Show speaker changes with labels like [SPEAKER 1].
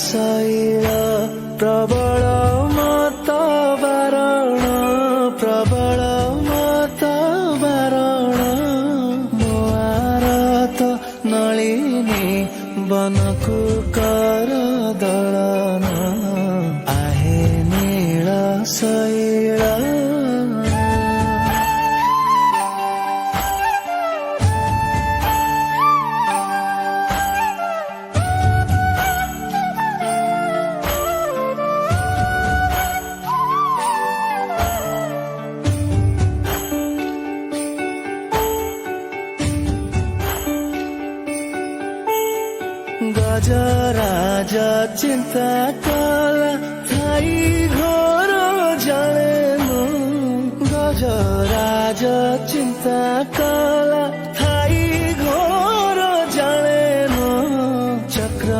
[SPEAKER 1] शैल प्रबल मत बारण प्रबल मत बारण मोआरत नलिनी बनकु कर दलन आहे नील शैल गजराज चिंता कला थाई घोर जलेनु गजराज चिंता कला थाई घोर जलेनु चक्र